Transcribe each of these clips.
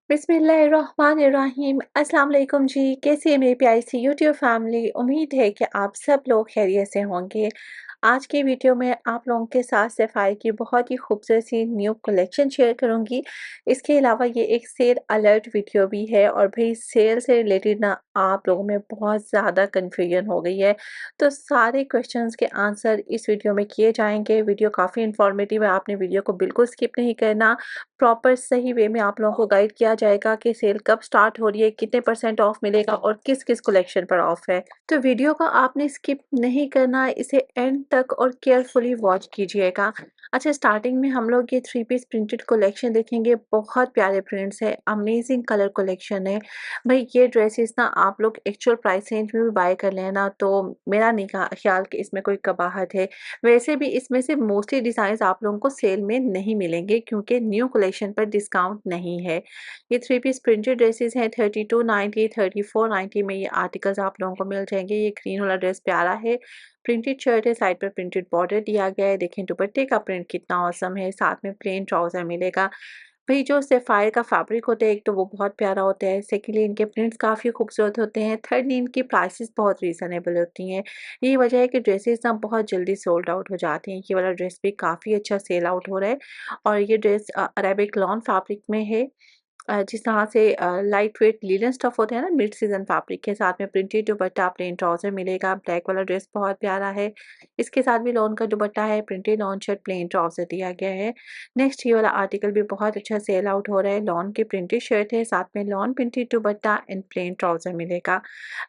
बिस्मिल्लाहिर्रहमानिर्रहीम। अस्सलाम वालेकुम जी। कैसी है मेरी प्यारी सी यूट्यूब फैमिली। उम्मीद है कि आप सब लोग खैरियत से होंगे। आज की वीडियो में आप लोगों के साथ सफ़ाई की बहुत ही खूबसूरत सी न्यू कलेक्शन शेयर करूंगी। इसके अलावा ये एक सेल अलर्ट वीडियो भी है और भाई सेल से रिलेटेड ना आप लोगों में बहुत ज़्यादा कन्फ्यूजन हो गई है, तो सारे क्वेश्चंस के आंसर इस वीडियो में किए जाएंगे। वीडियो काफ़ी इंफॉर्मेटिव है, आपने वीडियो को बिल्कुल स्किप नहीं करना। प्रॉपर सही वे में आप लोगों को गाइड किया जाएगा कि सेल कब स्टार्ट हो रही है, कितने परसेंट ऑफ मिलेगा और किस किस कलेक्शन पर ऑफ है। तो वीडियो को आपने स्किप नहीं करना है, इसे एंड तक और केयरफुली वॉच कीजिएगा। अच्छा, स्टार्टिंग में हम लोग ये 3 पीस प्रिंटेड कलेक्शन देखेंगे। बहुत प्यारे प्रिंट्स है, अमेजिंग कलर कलेक्शन है। भाई ये ड्रेसेस ना आप लोग एक्चुअल प्राइस रेंज में भी बाय कर लेना, तो मेरा नहीं ख्याल कि इसमें कोई कबाहत है। वैसे भी इसमें से मोस्टली डिज़ाइंस आप लोगों को सेल में नहीं मिलेंगे क्योंकि न्यू कलेक्शन पर डिस्काउंट नहीं है। ये 3 पीस प्रिंटेड ड्रेसेस हैं। 3290 3490 में ये आर्टिकल्स आप लोगों को मिल जाएंगे। ये ग्रीन वाला ड्रेस प्यारा है, प्रिंटेड शर्ट है, साइड पर प्रिंटेड बॉर्डर दिया गया है। देखें दुपट्टे का प्रिंट कितना औसम है, साथ में प्लेन ट्राउजर मिलेगा। भाई जो सैफायर का फैब्रिक होता है, एक तो वो बहुत प्यारा होता है, सेकेंडली इनके प्रिंट्स काफ़ी खूबसूरत होते हैं, थर्डली इनकी प्राइसेस बहुत रीज़नेबल होती हैं। यही वजह है कि ड्रेसेस ना बहुत जल्दी सोल्ड आउट हो जाती हैं। ये वाला ड्रेस भी काफ़ी अच्छा सेल आउट हो रहा है और ये ड्रेस अरेबिक लॉन फैब्रिक में है। जिस तरह से लाइट वेट लिनन स्टफ होते हैं ना, मिड सीजन फैब्रिक के साथ में प्रिंटेड दुपट्टा, प्लेन ट्राउजर मिलेगा। ब्लैक वाला ड्रेस बहुत प्यारा है, इसके साथ भी लॉन का दुपट्टा है, printed lawn shirt, plane trouser दिया गया है। नेक्स्ट ये वाला आर्टिकल भी बहुत अच्छा सेल आउट हो रहा है। लॉन की प्रिंटेड शर्ट है, साथ में lawn printed dupatta and plane trouser मिलेगा।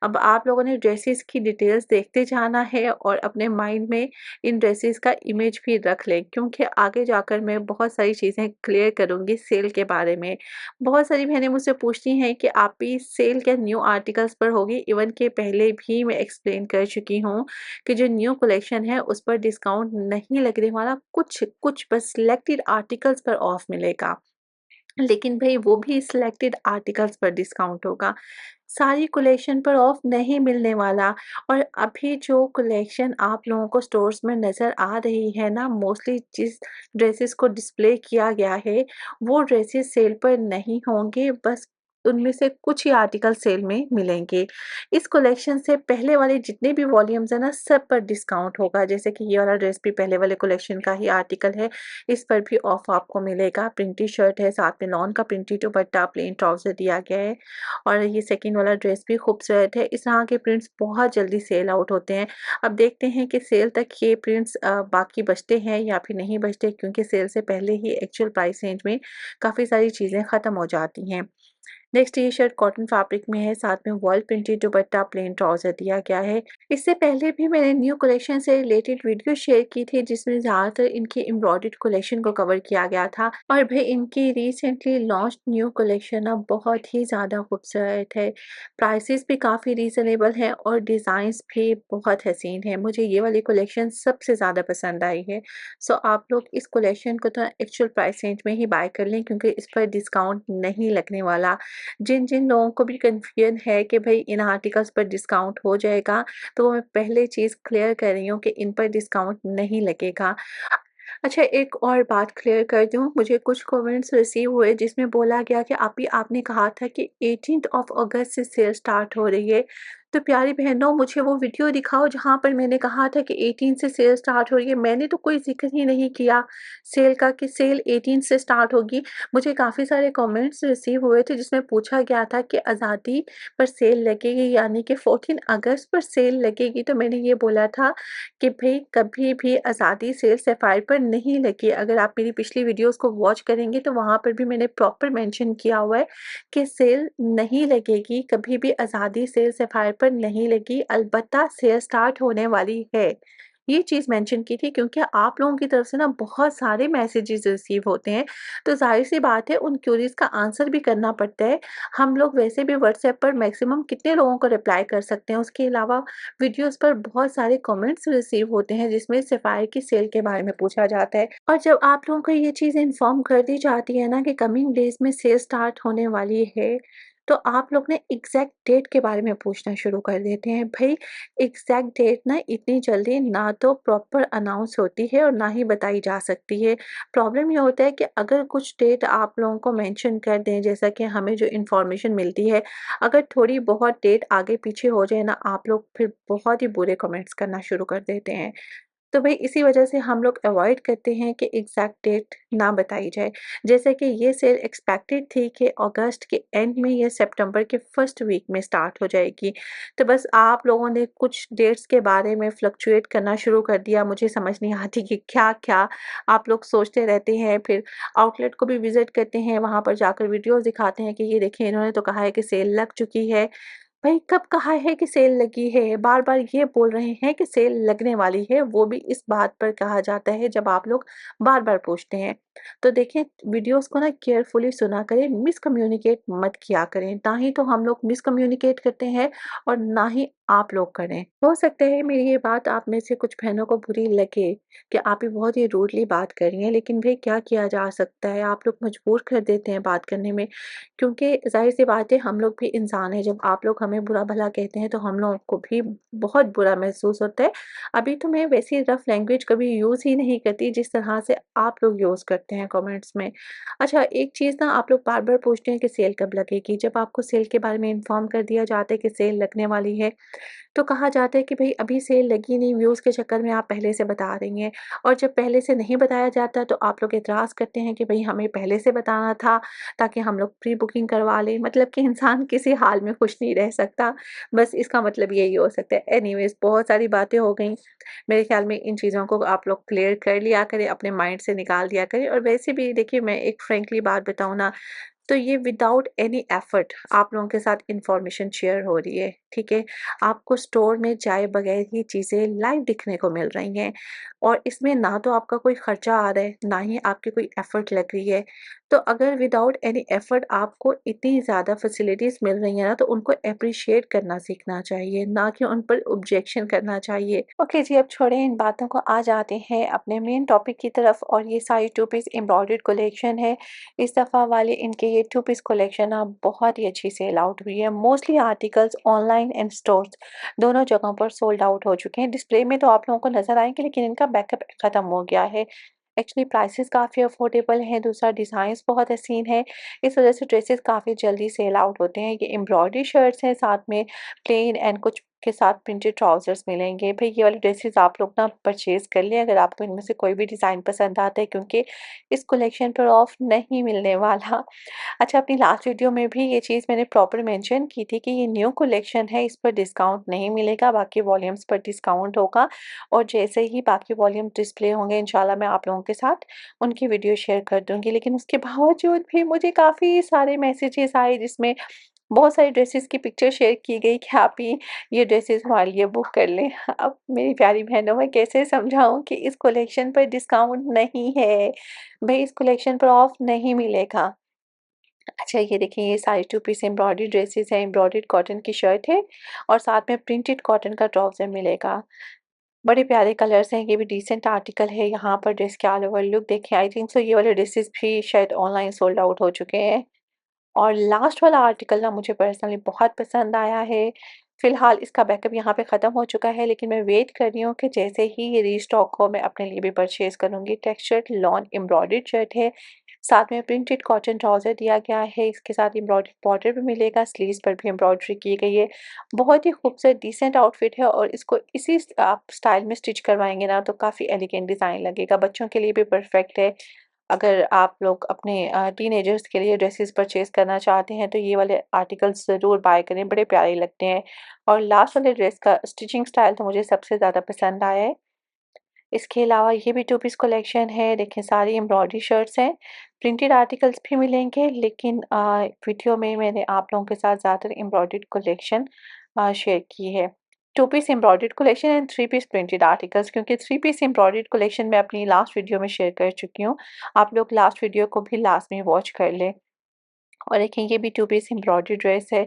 अब आप लोगों ने ड्रेसेस की डिटेल्स देखते जाना है और अपने माइंड में इन ड्रेसेस का इमेज भी रख लें, क्योंकि आगे जाकर मैं बहुत सारी चीज़ें क्लियर करूँगी सेल के बारे में। बहुत सारी बहनें मुझसे पूछती हैं कि आप भी सेल क्या न्यू आर्टिकल्स पर होगी। इवन के पहले भी मैं एक्सप्लेन कर चुकी हूँ कि जो न्यू कलेक्शन है उस पर डिस्काउंट नहीं लगने वाला, कुछ कुछ बस सिलेक्टेड आर्टिकल्स पर ऑफ मिलेगा, लेकिन भाई वो भी सिलेक्टेड आर्टिकल्स पर डिस्काउंट होगा, सारी कलेक्शन पर ऑफ नहीं मिलने वाला। और अभी जो कलेक्शन आप लोगों को स्टोर्स में नज़र आ रही है ना, मोस्टली जिस ड्रेसेस को डिस्प्ले किया गया है वो ड्रेसेस सेल पर नहीं होंगे, बस उनमें से कुछ ही आर्टिकल सेल में मिलेंगे। इस कलेक्शन से पहले वाले जितने भी वॉल्यूम्स है ना, सब पर डिस्काउंट होगा। जैसे कि ये वाला ड्रेस भी पहले वाले कलेक्शन का ही आर्टिकल है, इस पर भी ऑफ आपको मिलेगा। प्रिंटेड शर्ट है, साथ में लॉन का प्रिंटेड दुपट्टा, प्लेन ट्राउजर दिया गया है और ये सेकंड वाला ड्रेस भी खूबसूरत है। इस तरह के प्रिंट्स बहुत जल्दी सेल आउट होते हैं। अब देखते हैं कि सेल तक ये प्रिंट्स बाकी बचते हैं या फिर नहीं बचते, क्योंकि सेल से पहले ही एक्चुअल प्राइस रेंज में काफ़ी सारी चीज़ें ख़त्म हो जाती हैं। नेक्स्ट ये शर्ट कॉटन फैब्रिक में है, साथ में वॉल प्रिंटेड दुपट्टा, प्लेन ट्राउजर दिया गया है। इससे पहले भी मैंने न्यू कलेक्शन से रिलेटेड वीडियो शेयर की थी, जिसमें ज़्यादातर इनकी एम्ब्रॉयडर्ड कलेक्शन को कवर किया गया था। और भाई इनकी रिसेंटली लॉन्च न्यू कलेक्शन अब बहुत ही ज़्यादा खूबसूरत है, प्राइसेस भी काफ़ी रीज़नेबल हैं और डिज़ाइंस भी बहुत हसीन है। मुझे ये वाली कलेक्शन सबसे ज़्यादा पसंद आई है। सो आप लोग इस कलेक्शन को तो एक्चुअल प्राइस रेंज में ही बाय कर लें, क्योंकि इस पर डिस्काउंट नहीं लगने वाला। जिन जिन लोगों को भी कन्फ्यूजन है कि भाई इन आर्टिकल्स पर डिस्काउंट हो जाएगा, तो वो मैं पहले चीज़ क्लियर कर रही हूँ कि इन पर डिस्काउंट नहीं लगेगा। अच्छा, एक और बात क्लियर कर दूँ, मुझे कुछ कमेंट्स रिसीव हुए जिसमें बोला गया कि आपने कहा था कि 18th ऑफ अगस्त से सेल स्टार्ट हो रही है। तो प्यारी बहनों, मुझे वो वीडियो दिखाओ जहाँ पर मैंने कहा था कि 18 से सेल स्टार्ट हो रही है। मैंने तो कोई ज़िक्र ही नहीं किया सेल का कि सेल 18 से स्टार्ट होगी। मुझे काफ़ी सारे कमेंट्स रिसीव हुए थे जिसमें पूछा गया था कि आज़ादी पर सेल लगेगी, यानी कि 14 अगस्त पर सेल लगेगी। तो मैंने ये बोला था कि भई कभी भी आज़ादी सेल सैफायर पर नहीं लगी। अगर आप मेरी पिछली वीडियोस को वॉच करेंगे तो वहाँ पर भी मैंने प्रॉपर मेंशन किया हुआ है कि सेल नहीं लगेगी, कभी भी आज़ादी सेल सैफायर पर नहीं लगी, अलबत्ता सेल स्टार्ट होने वाली है। ये चीज़ मेंशन की थी, क्योंकि आप लोगों की तरफ से ना बहुत सारे मैसेजेस रिसीव होते हैं, तो ज़ाहिर-सी बात है उन क्वेरीज़ का आंसर भी करना पड़ता है। हम लोग वैसे भी व्हाट्सएप पर मैक्सिमम कितने लोगों को रिप्लाई कर सकते हैं, उसके अलावा वीडियोस पर बहुत सारे कमेंट्स रिसीव होते हैं जिसमें सफाई की सेल के बारे में पूछा जाता है। और जब आप लोगों को ये चीज़ इन्फॉर्म कर दी जाती है ना कि कमिंग डेज में सेल स्टार्ट होने वाली है, तो आप लोग ना एग्ज़ैक्ट डेट के बारे में पूछना शुरू कर देते हैं। भई एग्ज़ैक्ट डेट ना इतनी जल्दी ना तो प्रॉपर अनाउंस होती है और ना ही बताई जा सकती है। प्रॉब्लम ये होता है कि अगर कुछ डेट आप लोगों को मेंशन कर दें, जैसा कि हमें जो इन्फॉर्मेशन मिलती है, अगर थोड़ी बहुत डेट आगे पीछे हो जाए ना, आप लोग फिर बहुत ही बुरे कमेंट्स करना शुरू कर देते हैं। तो भई इसी वजह से हम लोग अवॉइड करते हैं कि एग्ज़ैक्ट डेट ना बताई जाए। जैसे कि ये सेल एक्सपेक्टेड थी कि अगस्त के एंड में या सितंबर के फर्स्ट वीक में स्टार्ट हो जाएगी। तो बस आप लोगों ने कुछ डेट्स के बारे में फ्लक्चुएट करना शुरू कर दिया। मुझे समझ नहीं आती कि क्या-क्या आप लोग सोचते रहते हैं। फिर आउटलेट को भी विज़िट करते हैं, वहाँ पर जाकर वीडियोज़ दिखाते हैं कि ये देखिए इन्होंने तो कहा है कि सेल लग चुकी है। भाई कब कहा है कि सेल लगी है? बार-बार ये बोल रहे हैं कि सेल लगने वाली है, वो भी इस बात पर कहा जाता है जब आप लोग बार-बार पूछते हैं। तो देखिए वीडियोज़ को ना केयरफुली सुना करें, मिसकम्युनिकेट मत किया करें। ना ही तो हम लोग मिसकम्युनिकेट करते हैं और ना ही आप लोग करें। हो सकता है मेरी ये बात आप में से कुछ बहनों को बुरी लगे कि आप ही बहुत ही रूडली बात कर रही हैं, लेकिन भई क्या किया जा सकता है? आप लोग मजबूर कर देते हैं बात करने में। क्योंकि ज़ाहिर-सी बात है हम लोग भी इंसान हैं, जब आप लोग हमें बुरा-भला कहते हैं तो हम लोगों को भी बहुत बुरा महसूस होता है। अभी तो मैं वैसी रफ़ लैंग्वेज कभी यूज़ ही नहीं करती जिस तरह से आप लोग यूज़ करते हैं कमेंट्स में। अच्छा एक चीज़ ना आप लोग बार-बार पूछते हैं कि सेल कब लगेगी? जब आपको सेल के बारे में इन्फॉर्म कर दिया जाता है कि सेल लगने वाली है, तो कहा जाता है कि भई अभी सेल लगी नहीं, व्यूज़ के चक्कर में आप पहले से बता रही हैं। और जब पहले से नहीं बताया जाता तो आप लोग एतराज़ करते हैं कि भई हमें पहले से बताना था ताकि हम लोग प्री बुकिंग करवा लें। मतलब कि इंसान किसी हाल में खुश नहीं रह सकता। बस इसका मतलब यही हो सकता है। एनीवेज़ बहुत सारी बातें हो गईं। मेरे ख़्याल में इन चीज़ों को आप लोग क्लियर कर लिया करें, अपने माइंड से निकाल दिया करें। और वैसे भी देखिए मैं एक फ्रैंकली बात बताऊँ ना, तो ये विदाउट एनी एफर्ट आप लोगों के साथ इन्फॉर्मेशन शेयर हो रही है, ठीक है? आपको स्टोर में जाए बगैर ही चीज़ें लाइव दिखने को मिल रही हैं और इसमें ना तो आपका कोई खर्चा आ रहा है, ना ही आपकी कोई एफर्ट लग रही है। तो अगर विदाउट एनी एफर्ट आपको इतनी ज़्यादा फैसिलिटीज़ मिल रही हैं ना, तो उनको एप्रिशिएट करना सीखना चाहिए, ना कि उन पर ऑब्जेक्शन करना चाहिए। ओके जी, अब छोड़ें इन बातों को, आ जाते हैं अपने मेन टॉपिक की तरफ। और ये सारी टू पीस एम्ब्रॉयडर्ड कलेक्शन है। इस दफ़ा वाले इनके ये टू पीस कलेक्शन ना बहुत ही अच्छी सेल आउट हुई है। Mostly articles online and stores दोनों जगहों पर सोल्ड आउट हो चुके हैं। डिस्प्ले में तो आप लोगों को नज़र आएँगे, लेकिन इनका बैकअप ख़त्म हो गया है। एक्चुअली प्राइसेस काफ़ी अफोर्डेबल हैं, दूसरा डिज़ाइन्स बहुत हसीन है। इस वज़ह से ड्रेसेस काफ़ी जल्दी सेल आउट होते हैं। ये एम्ब्रॉयडरी शर्ट्स हैं, साथ में प्लेन एंड कुछ के साथ प्रिंटेड ट्राउज़र्स मिलेंगे। भई ये वाले ड्रेसेस आप लोग ना परचेज़ कर लें अगर आपको इनमें से कोई भी डिज़ाइन पसंद आता है, क्योंकि इस कलेक्शन पर ऑफ नहीं मिलने वाला। अच्छा, अपनी लास्ट वीडियो में भी ये चीज़ मैंने प्रॉपर मेंशन की थी कि ये न्यू कलेक्शन है, इस पर डिस्काउंट नहीं मिलेगा, बाकी वॉल्यूम्स पर डिस्काउंट होगा। और जैसे ही बाकी वॉल्यूम डिस्प्ले होंगे इंशाल्लाह मैं आप लोगों के साथ उनकी वीडियो शेयर कर दूँगी। लेकिन उसके बावजूद भी मुझे काफ़ी सारे मैसेजेस आए जिसमें बहुत सारी ड्रेसेस की पिक्चर शेयर की गई कि आप ही ये ड्रेसेस हमारे लिए बुक कर लें। अब मेरी प्यारी बहनों, मैं कैसे समझाऊँ कि इस कलेक्शन पर डिस्काउंट नहीं है, भई इस कलेक्शन पर ऑफ नहीं मिलेगा। अच्छा ये देखिए, ये सारी टू पीस एम्ब्रॉयडरी ड्रेसेस हैं, एम्ब्रॉयडर्ड कॉटन की शर्ट है और साथ में प्रिंटेड कॉटन का ट्राउज़र मिलेगा। बड़े प्यारे कलर्स हैं, ये भी डिसेंट आर्टिकल है। यहाँ पर ड्रेस के ऑल ओवर लुक देखें, आई थिंक सो ये वाले ड्रेसेस भी शायद ऑनलाइन सोल्ड आउट हो चुके हैं। और लास्ट वाला आर्टिकल ना मुझे पर्सनली बहुत पसंद आया है। फ़िलहाल इसका बैकअप यहाँ पे ख़त्म हो चुका है, लेकिन मैं वेट कर रही हूँ कि जैसे ही ये रीस्टॉक हो मैं अपने लिए भी परचेज़ करूँगी। टेक्सचर्ड लॉन एम्ब्रॉयडर्ड शर्ट है, साथ में प्रिंटेड कॉटन ट्राउज़र दिया गया है। इसके साथ एम्ब्रॉयडर्ड बॉर्डर भी मिलेगा, स्लीव्स पर भी एम्ब्रॉयडरी की गई है। बहुत ही खूबसूरत डिसेंट आउटफिट है और इसको इसी आप स्टाइल में स्टिच करवाएँगे ना तो काफ़ी एलिगेंट डिज़ाइन लगेगा। बच्चों के लिए भी परफेक्ट है। अगर आप लोग अपने टीनेजर्स के लिए ड्रेसेस परचेज़ करना चाहते हैं तो ये वाले आर्टिकल्स ज़रूर बाय करें, बड़े प्यारे लगते हैं। और लास्ट वाले ड्रेस का स्टिचिंग स्टाइल तो मुझे सबसे ज़्यादा पसंद आया है। इसके अलावा ये भी टू पीस कलेक्शन है, देखिए सारी एम्ब्रॉयडरी शर्ट्स हैं, प्रिंटेड आर्टिकल्स भी मिलेंगे, लेकिन वीडियो में मैंने आप लोगों के साथ ज़्यादातर एम्ब्रॉयडर्ड कलेक्शन शेयर की है। Two piece embroidered collection and three piece printed articles, क्योंकि थ्री पीस एम्ब्रॉयडर्ड कलेक्शन मैं अपनी लास्ट वीडियो में शेयर कर चुकी हूँ। आप लोग लास्ट वीडियो को भी लास्ट में वॉच कर लें। और देखिए ये भी टू पीस एम्ब्रॉयडरी ड्रेस है,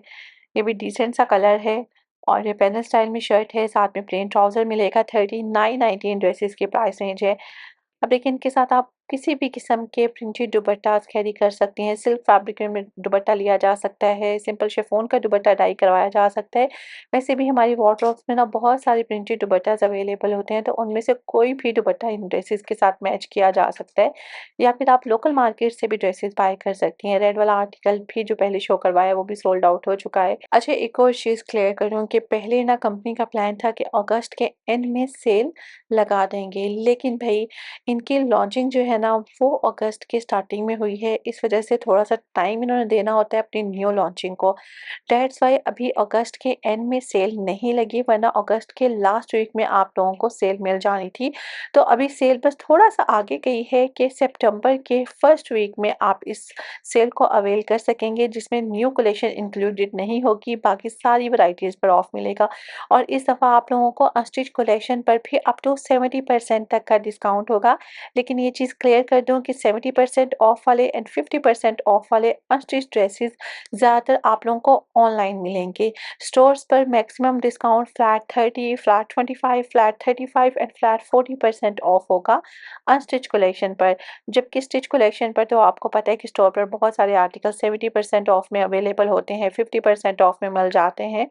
ये भी डिसेंट सा कलर है और ये पैनल स्टाइल में शर्ट है, साथ में प्लेन ट्राउज़र मिलेगा। 39.19 ड्रेसेस की प्राइस रेंज है। अब देखिए इनके साथ आप किसी भी किस्म के प्रिंटेड दुपट्टास कैरी कर सकती हैं। सिल्क फैब्रिक में दुपट्टा लिया जा सकता है, सिंपल शिफॉन का दुपट्टा डाई करवाया जा सकता है। वैसे भी हमारी वार्डरोब्स में ना बहुत सारे प्रिंटेड दुपट्टास अवेलेबल होते हैं, तो उनमें से कोई भी दुपट्टा इन ड्रेसेस के साथ मैच किया जा सकता है, या फिर आप लोकल मार्केट से भी ड्रेसेस बाय कर सकती हैं। रेड वाला आर्टिकल भी जो पहले शो करवाया वो भी सोल्ड आउट हो चुका है। अच्छा, एक और चीज़ क्लियर कर दूँ कि पहले ना कंपनी का प्लान था कि अगस्त के एंड में सेल लगा देंगे, लेकिन भई इनकी लॉन्चिंग जो है ना वो अगस्त के स्टार्टिंग में हुई है। इस वजह से थोड़ा-सा टाइम इन्होंने देना होता है अपनी न्यू लॉन्चिंग को। दैट्स व्हाई अभी अगस्त के एंड में सेल नहीं लगी, वरना अगस्त के लास्ट वीक में आप लोगों को सेल मिल जानी थी। तो अभी सेल बस थोड़ा-सा आगे गई है कि सितंबर के फर्स्ट वीक में आप इस सेल को अवेल कर सकेंगे, जिसमें न्यू कलेक्शन इंक्लूडेड नहीं होगी, बाकी सारी वैराइटीज़ पर ऑफ मिलेगा। और इस दफ़ा आप लोगों को अनस्टिच कलेक्शन पर भी अप टू 70% तक का डिस्काउंट होगा। लेकिन ये चीज़ क्लियर कर दूँ कि 70% ऑफ वाले एंड 50% ऑफ वाले अनस्टिच ड्रेसेस ज़्यादातर आप लोगों को ऑनलाइन मिलेंगे। स्टोर्स पर maximum discount flat 30, flat 25, flat 35 and flat 40% of होगा अनस्टिच कलेक्शन पर। जबकि स्टिच कलेक्शन पर तो आपको पता है कि स्टोर पर बहुत सारे आर्टिकल 70% ऑफ में अवेलेबल होते हैं, 50% ऑफ में मिल जाते हैं।